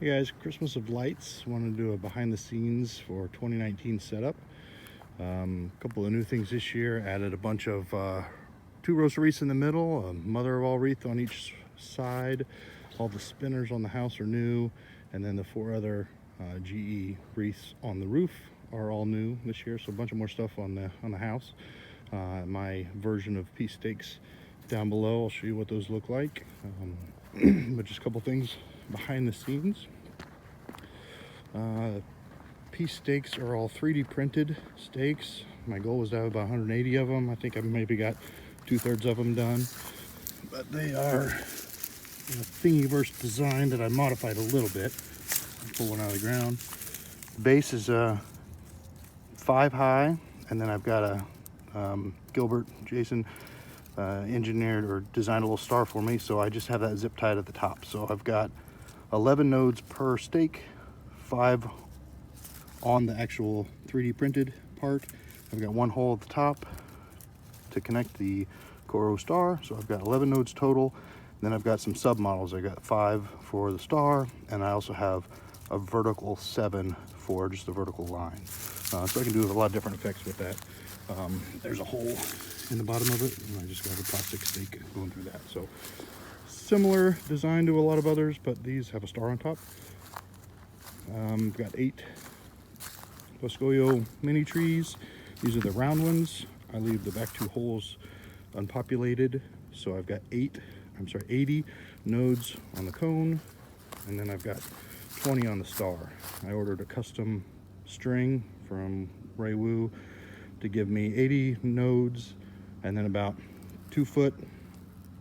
Hey guys, Christmas of Lights. Wanted to do a behind the scenes for 2019 setup. A couple of new things this year. Added a bunch of 2 rows of wreaths in the middle, a mother of all wreath on each side. All the spinners on the house are new, and then the 4 other GE wreaths on the roof are all new this year. So a bunch of more stuff on the house. My version of Peace Stakes down below. I'll show you what those look like. But just a couple things behind the scenes. Peace stakes are all 3D printed stakes. My goal was to have about 180 of them. I think I've maybe got 2/3 of them done, but they are in a Thingiverse design that I modified a little bit. I'll pull one out of the ground. The base is 5 high, and then I've got a Gilbert Jason engineered or designed a little star for me, so I just have that zip tied at the top. So I've got 11 nodes per stake, 5 on the actual 3D printed part. I've got 1 hole at the top to connect the Coro star, so I've got 11 nodes total. And then I've got some sub models. I got 5 for the star, and I also have a vertical 7 for just the vertical line. So I can do a lot of different effects with that. There's a hole in the bottom of it, and I just got a plastic stake going through that. So similar design to a lot of others, but these have a star on top. I've got 8 Boscoyo mini trees. These are the round ones. I leave the back 2 holes unpopulated, so I've got 80 nodes on the cone, and then I've got 20 on the star. I ordered a custom string from Ray Wu to give me 80 nodes, and then about 2 foot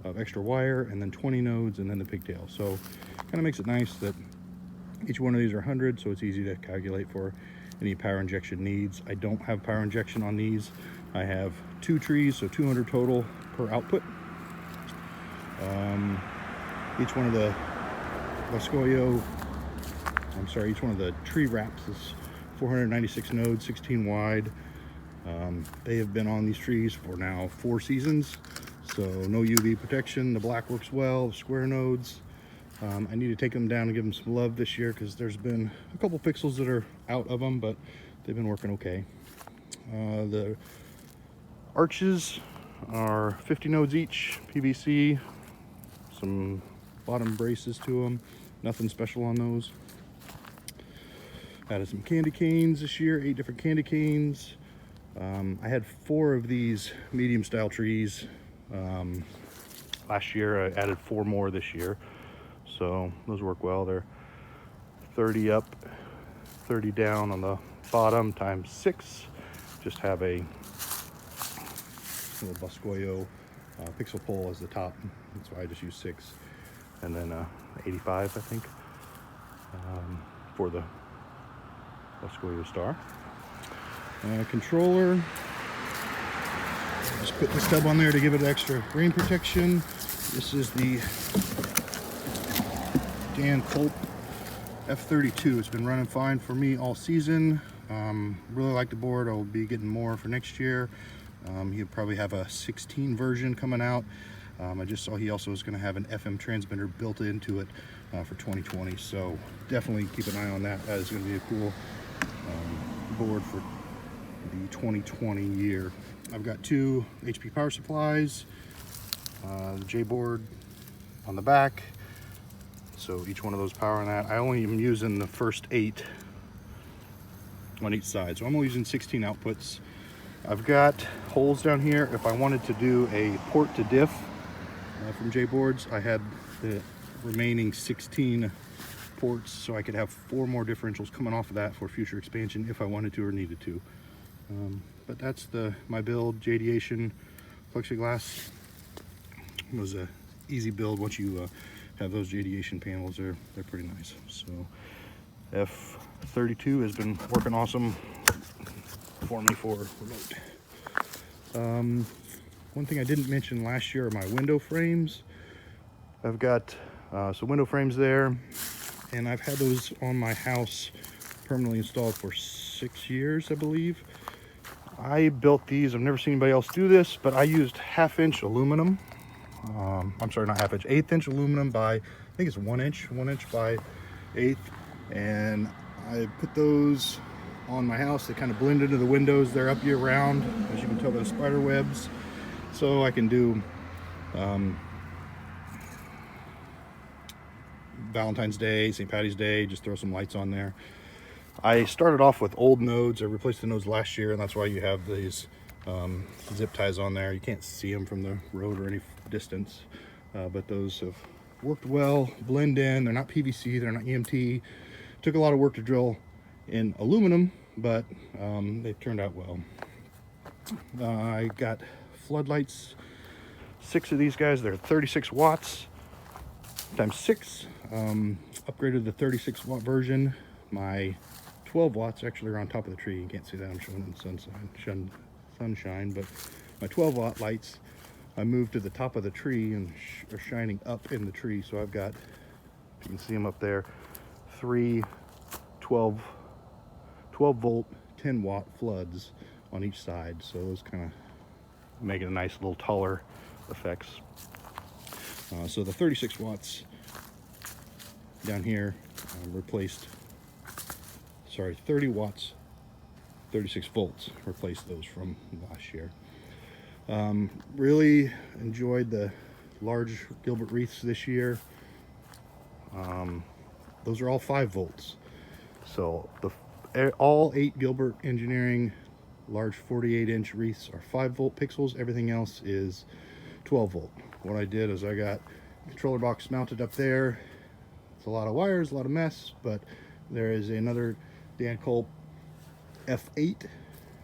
of extra wire, and then 20 nodes, and then the pigtail. So kind of makes it nice that each one of these are 100, so it's easy to calculate for any power injection needs. I don't have power injection on these. I have 2 trees, so 200 total per output. Each one of the each one of the tree wraps is 496 nodes, 16 wide. They have been on these trees for now 4 seasons, so no UV protection. The black works well, the square nodes. I need to take them down and give them some love this year because there's been a couple pixels that are out of them, but they've been working okay. The arches are 50 nodes each, PVC, some bottom braces to them, nothing special on those. Added some candy canes this year, 8 different candy canes. I had 4 of these medium style trees last year. I added 4 more this year, so those work well. They're 30 up, 30 down on the bottom times 6. Just have a little Boscoyo pixel pole as the top. That's why I just use 6, and then 85 I think for the Boscoyo star. Controller, just put the stub on there to give it extra rain protection. This is the Dan Culp F32. It's been running fine for me all season. Really like the board. I'll be getting more for next year. He'll probably have a 16 version coming out. I just saw he also is going to have an FM transmitter built into it for 2020, so definitely keep an eye on that. That is going to be a cool board for the 2020 year. I've got 2 HP power supplies, the J board on the back, so each one of those power on that. I only am using the first 8 on each side, so I'm only using 16 outputs. I've got holes down here. If I wanted to do a port to diff from J boards, I had the remaining 16 ports, so I could have 4 more differentials coming off of that for future expansion if I wanted to or needed to. But that's my build. JDation plexiglass was a easy build. Once you have those JDation panels, they're pretty nice. So F32 has been working awesome for me for remote. One thing I didn't mention last year are my window frames. I've got some window frames there, and I've had those on my house permanently installed for 6 years, I believe. I built these. I've never seen anybody else do this, but I used 1/2" aluminum. I'm sorry, not 1/2", 1/8" aluminum by, I think it's 1 inch by 1/8, and I put those on my house. They kind of blend into the windows. They're up year round, as you can tell by the spider webs. So I can do Valentine's Day, St. Patty's Day, just throw some lights on there. I started off with old nodes. I replaced the nodes last year, and that's why you have these zip ties on there. You can't see them from the road or any distance, but those have worked well, blend in. They're not PVC, they're not EMT. Took a lot of work to drill in aluminum, but they turned out well. I got floodlights, 6 of these guys. They're 36 watts times 6. Upgraded the 36 watt version. My 12 watts actually are on top of the tree. You can't see that, I'm showing in sunshine, but my 12 watt lights I moved to the top of the tree and are shining up in the tree. So I've got, you can see them up there, 3 12 volt 10 watt floods on each side, so those kind of make it a nice little taller effects. So the 36 watts down here replaced, sorry, 30 watts 36 volts replaced those from last year. Really enjoyed the large Gilbert wreaths this year. Those are all 5 volts. So all 8 Gilbert Engineering large 48-inch wreaths are 5 volt pixels. Everything else is 12 volt. What I did is I got a controller box mounted up there. It's a lot of wires, a lot of mess, but there is another Dan Culp F8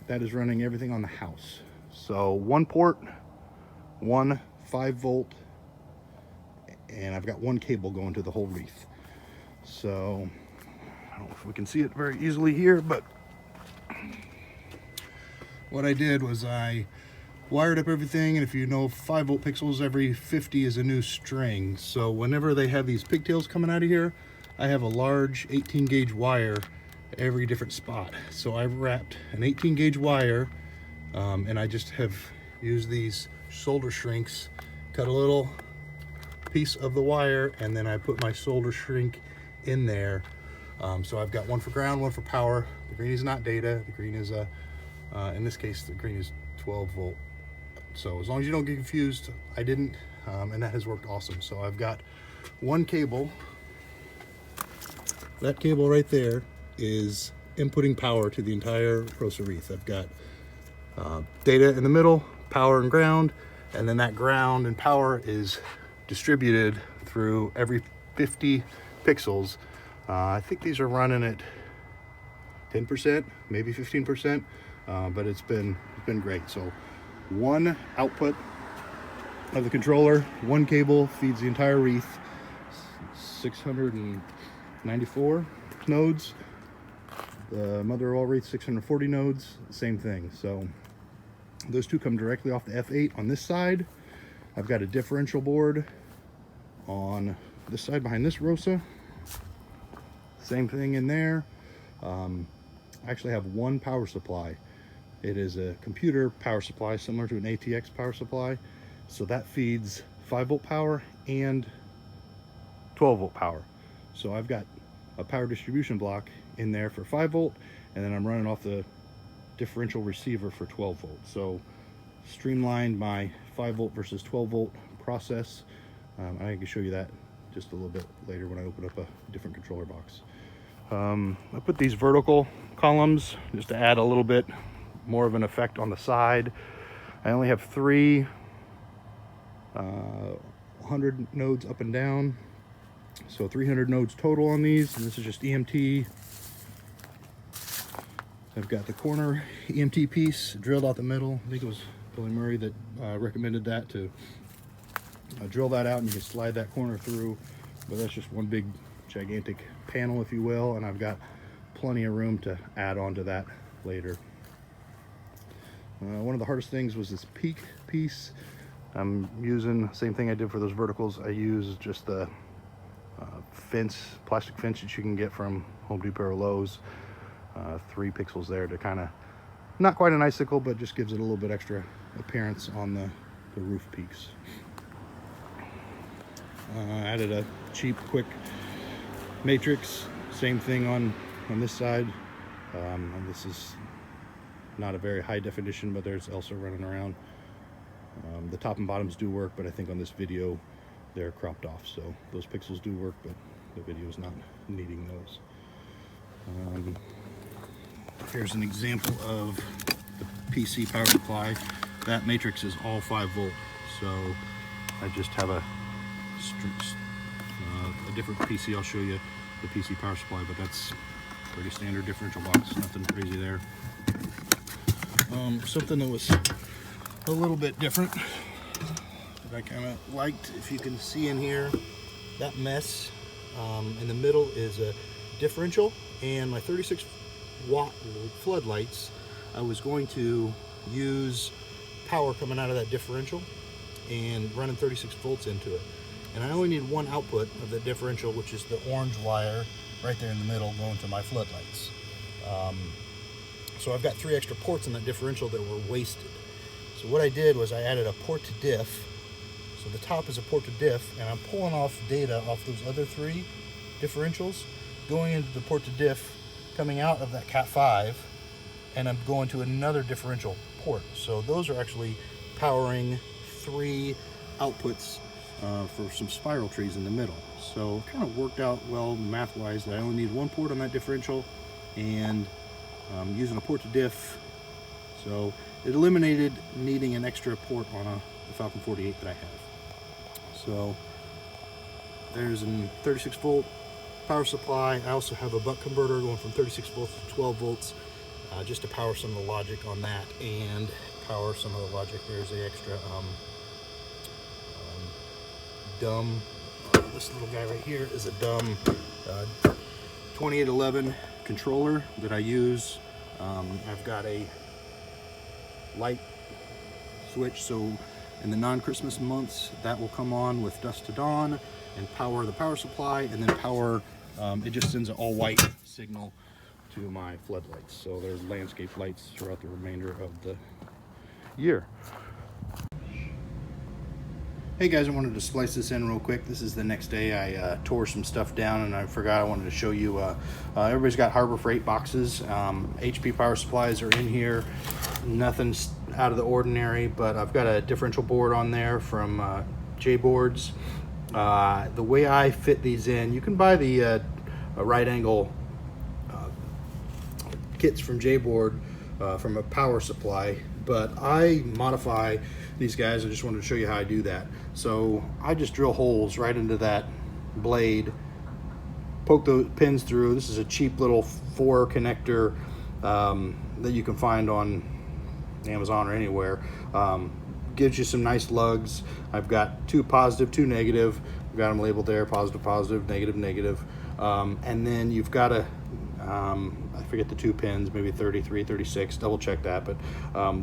that is running everything on the house. So 1 port, 1 5 volt, and I've got 1 cable going to the whole wreath. So I don't know if we can see it very easily here, but what I did was I wired up everything, and if you know 5 volt pixels, every 50 is a new string. So whenever they have these pigtails coming out of here, I have a large 18 gauge wire every different spot. So I've wrapped an 18 gauge wire, and I just have used these solder shrinks, cut a little piece of the wire, and then I put my solder shrink in there. So I've got 1 for ground, 1 for power. The green is not data. The green is in this case, the green is 12 volt. So as long as you don't get confused, I didn't, and that has worked awesome. So I've got 1 cable. That cable right there is inputting power to the entire Rosa wreath. I've got data in the middle, power and ground, and then that ground and power is distributed through every 50 pixels. I think these are running at 10%, maybe 15%, but it's been great. So 1 output of the controller, 1 cable feeds the entire wreath, 694 nodes. The mother of all wreaths, 640 nodes, same thing. So those 2 come directly off the F8 on this side. I've got a differential board on this side behind this Rosa. Same thing in there. I actually have 1 power supply. It is a computer power supply similar to an ATX power supply. So that feeds 5 volt power and 12 volt power. So I've got a power distribution block in there for 5 volt, and then I'm running off the differential receiver for 12 volt. So streamlined my 5 volt versus 12 volt process. I can show you that just a little bit later when I open up a different controller box. I put these vertical columns just to add a little bit more of an effect on the side. I only have 3 100 nodes up and down, so 300 nodes total on these, and this is just EMT. I've got the corner EMT piece drilled out the middle. I think it was Billy Murray that recommended that, to drill that out and you can slide that corner through, but that's just one big gigantic panel, if you will, and I've got plenty of room to add on to that later. One of the hardest things was this peak piece. I'm using the same thing I did for those verticals. I use just the plastic fence that you can get from Home Depot or Lowe's. 3 pixels there to kind of, not quite an icicle, but just gives it a little bit extra appearance on the roof peaks. Added a cheap, quick Matrix, same thing on this side. And this is not a very high definition, but there's Elsa running around. The top and bottoms do work, but I think on this video they're cropped off, so those pixels do work, but the video is not needing those. Here's an example of the PC power supply. That matrix is all 5 volt, so I just have a different PC. I'll show you the PC power supply, but that's pretty standard differential box, nothing crazy there. Something that was a little bit different that I kind of liked, if you can see in here, that mess in the middle is a differential, and my 36 watt floodlights, I was going to use power coming out of that differential and running 36 volts into it. And I only need one output of the differential, which is the orange wire right there in the middle going to my floodlights. So I've got 3 extra ports in that differential that were wasted. So what I did was I added a port to diff. So the top is a port to diff, and I'm pulling off data off those other 3 differentials, going into the port to diff, coming out of that Cat 5, and I'm going to another differential port. So those are actually powering 3 outputs for some spiral trees in the middle. So it kind of worked out well math-wise that I only need 1 port on that differential, and using a port to diff, so it eliminated needing an extra port on the Falcon 48 that I have. So there's a 36 volt power supply. I also have a buck converter going from 36 volts to 12 volts just to power some of the logic on that and power some of the logic. There's the extra dumb, this little guy right here is a dumb 2811 controller that I use. I've got a light switch, so in the non-Christmas months that will come on with dusk to dawn and power the power supply, and then power it just sends an all white signal to my floodlights, so there's landscape lights throughout the remainder of the year. Hey guys, I wanted to splice this in real quick. This is the next day. I tore some stuff down and I forgot I wanted to show you. Everybody's got Harbor Freight boxes. HP power supplies are in here. Nothing out of the ordinary, but I've got a differential board on there from J-Boards. The way I fit these in, you can buy the right angle kits from J-Board from a power supply, but I modify these guys. I just wanted to show you how I do that. So I just drill holes right into that blade, poke those pins through. This is a cheap little 4 connector that you can find on Amazon or anywhere. Gives you some nice lugs. I've got 2 positive, 2 negative. I've got them labeled there, positive, positive, negative, negative. And then you've got to, I forget the 2 pins, maybe 33, 36, double check that, but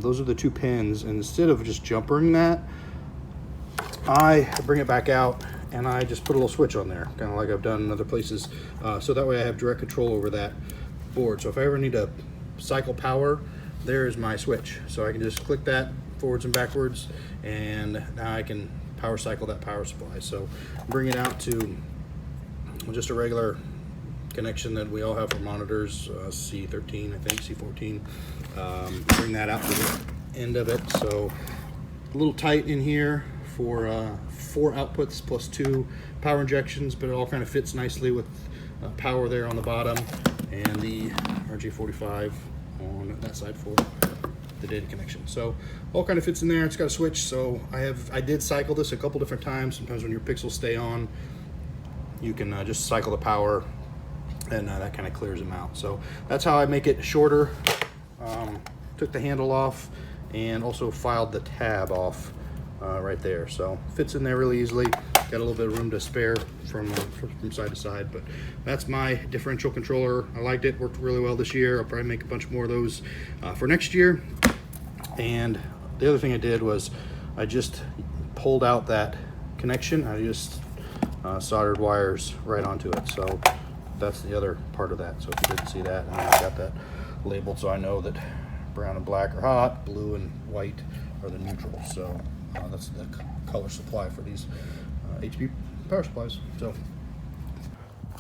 those are the 2 pins. And instead of just jumpering that, I bring it back out and I just put a little switch on there, kind of like I've done in other places. So that way I have direct control over that board. So if I ever need to cycle power, there's my switch. So I can just click that forwards and backwards, and now I can power cycle that power supply. So bring it out to just a regular connection that we all have for monitors, C13, I think, C14. Bring that out to the end of it. So a little tight in here for 4 outputs plus 2 power injections, but it all kind of fits nicely with power there on the bottom and the RJ45 on that side for the data connection. So all kind of fits in there. It's got a switch. So I did cycle this a couple different times. Sometimes when your pixels stay on, you can just cycle the power, and that kind of clears them out. So that's how I make it shorter. Took the handle off and also filed the tab off right there. So fits in there really easily. Got a little bit of room to spare from side to side, but that's my differential controller. I liked it, worked really well this year. I'll probably make a bunch more of those for next year. And the other thing I did was I just pulled out that connection. I just soldered wires right onto it. So that's the other part of that. So if you didn't see that, and I've got that labeled so I know that brown and black are hot, blue and white are the neutral. So that's the color supply for these HP power supplies. So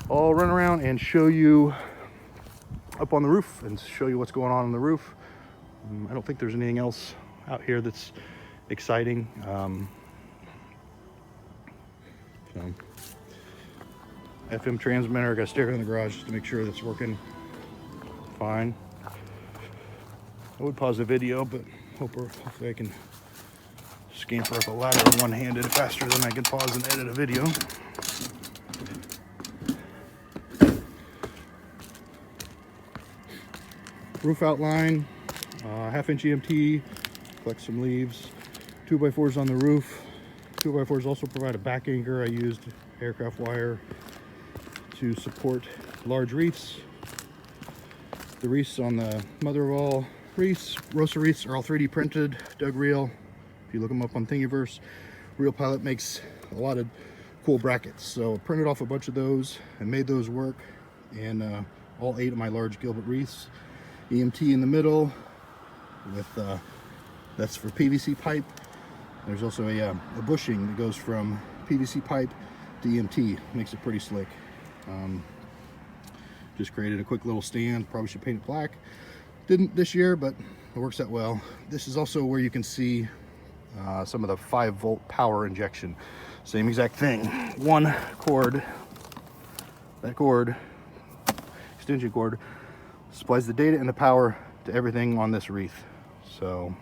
I'll run around and show you up on the roof and show you what's going on the roof. I don't think there's anything else out here that's exciting. So FM transmitter, I got to stare in the garage just to make sure that's working fine. I would pause the video, but hopefully I can scamper up a ladder one-handed faster than I can pause and edit a video. Roof outline, 1/2 inch EMT, collect some leaves, 2x4s on the roof. 2x4s also provide a back anchor. I used aircraft wire to support large wreaths. The wreaths on the mother of all wreaths, ROSA wreaths, are all 3D printed, Doug Reel. If you look them up on Thingiverse, Reel Pilot makes a lot of cool brackets. So I printed off a bunch of those and made those work. And all 8 of my large Gilbert wreaths. EMT in the middle with, that's for PVC pipe. There's also a bushing that goes from PVC pipe to EMT. Makes it pretty slick. Just created a quick little stand. Probably should paint it black. Didn't this year, but it works out well. This is also where you can see some of the 5-volt power injection. Same exact thing. One cord, that cord, extension cord, supplies the data and the power to everything on this wreath. So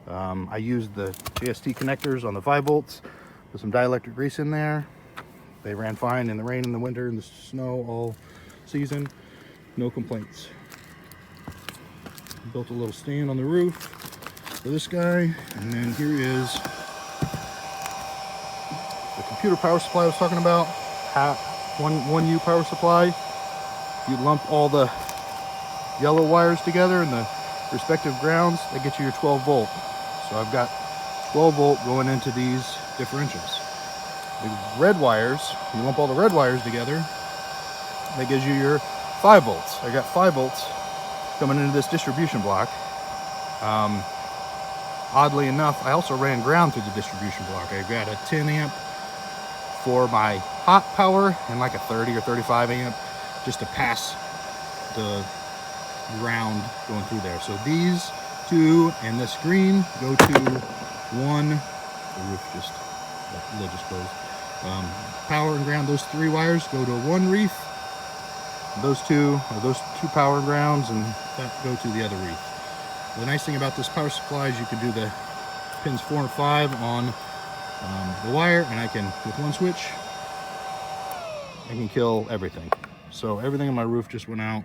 I used the JST connectors on the 5 volts, put some dielectric grease in there. They ran fine in the rain, in the winter, in the snow, all season. No complaints. Built a little stand on the roof for this guy. And then here is the computer power supply I was talking about. 1U power supply. You lump all the yellow wires together in the respective grounds, that gets you your 12 volt. So I've got 12 volt going into these differentials. The red wires, you lump all the red wires together, that gives you your 5 volts. I got 5 volts coming into this distribution block. Oddly enough, I also ran ground through the distribution block. I've got a 10 amp for my hot power and like a 30 or 35 amp just to pass the ground going through there. So these 2 and this green go to one. The roof just, the lid just closed. Power and ground, those 3 wires go to one wreath. Those two power and grounds, and that go to the other wreath. The nice thing about this power supply is you can do the pins 4 and 5 on the wire, and I can, with one switch, I can kill everything. So everything on my roof just went out.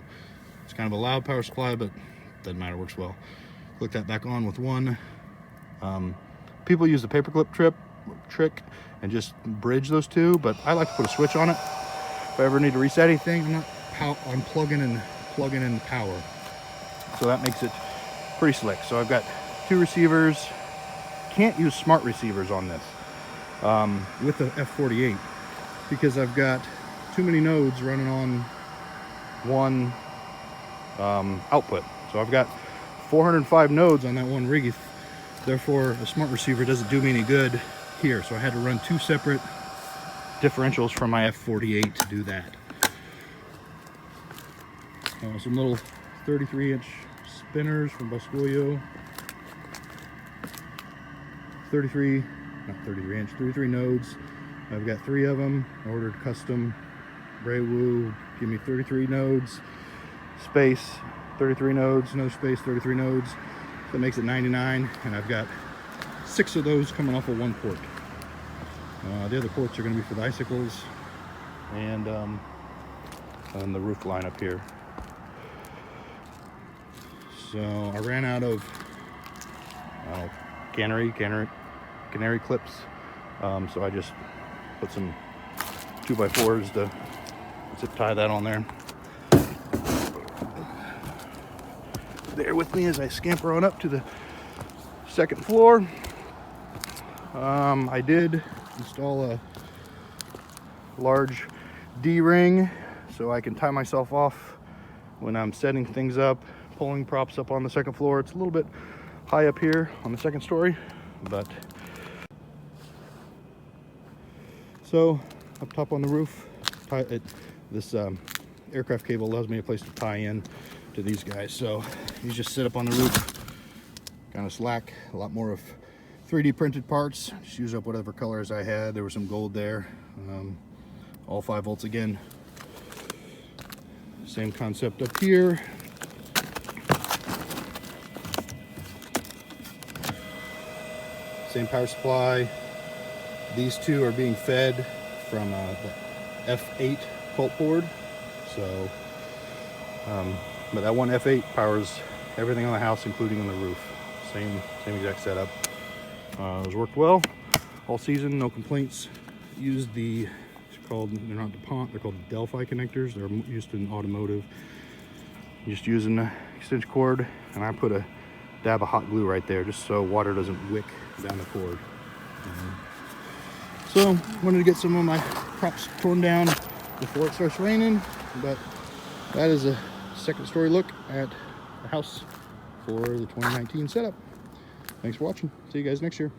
It's kind of a loud power supply, but doesn't matter, works well. Click that back on with one. People use the paperclip trick and just bridge those 2, but I like to put a switch on it. If I ever need to reset anything, I'm not unplugging and plugging in the power. So that makes it pretty slick. So I've got 2 receivers. Can't use smart receivers on this with the F48 because I've got too many nodes running on one output. So I've got 405 nodes on that one wreath. Therefore, a smart receiver doesn't do me any good here. So I had to run 2 separate differentials from my F48 to do that. Some little 33-inch spinners from Busquillo. 33 nodes. I've got 3 of them. I ordered custom. Braywu, give me 33 nodes, space, 33 nodes, no space, 33 nodes. That makes it 99, and I've got 6 of those coming off of one port. The other ports are going to be for the icicles and the roof line up here. So I ran out of canary clips, so I just put some 2x4s to zip tie that on there. Bear with me as I scamper on up to the 2nd floor. I did install a large D-ring so I can tie myself off when I'm setting things up, pulling props up on the 2nd floor. It's a little bit high up here on the 2nd story, but so up top on the roof, this aircraft cable allows me a place to tie in to these guys. So these just sit up on the roof, kind of slack. A lot more of 3D printed parts. Just use up whatever colors I had. There was some gold there. All 5 volts again. Same concept up here. Same power supply. These two are being fed from the F8 pulp board. So, but that one F8 powers everything on the house, including on the roof. Same exact setup. It's worked well all season, no complaints. Used the, they're not DuPont, they're called Delphi connectors. They're used in automotive. Just using the extension cord, and I put a dab of hot glue right there just so water doesn't wick down the cord. So wanted to get some of my props torn down before it starts raining, but that is a second story look at the house for the 2019 setup. Thanks for watching. See you guys next year.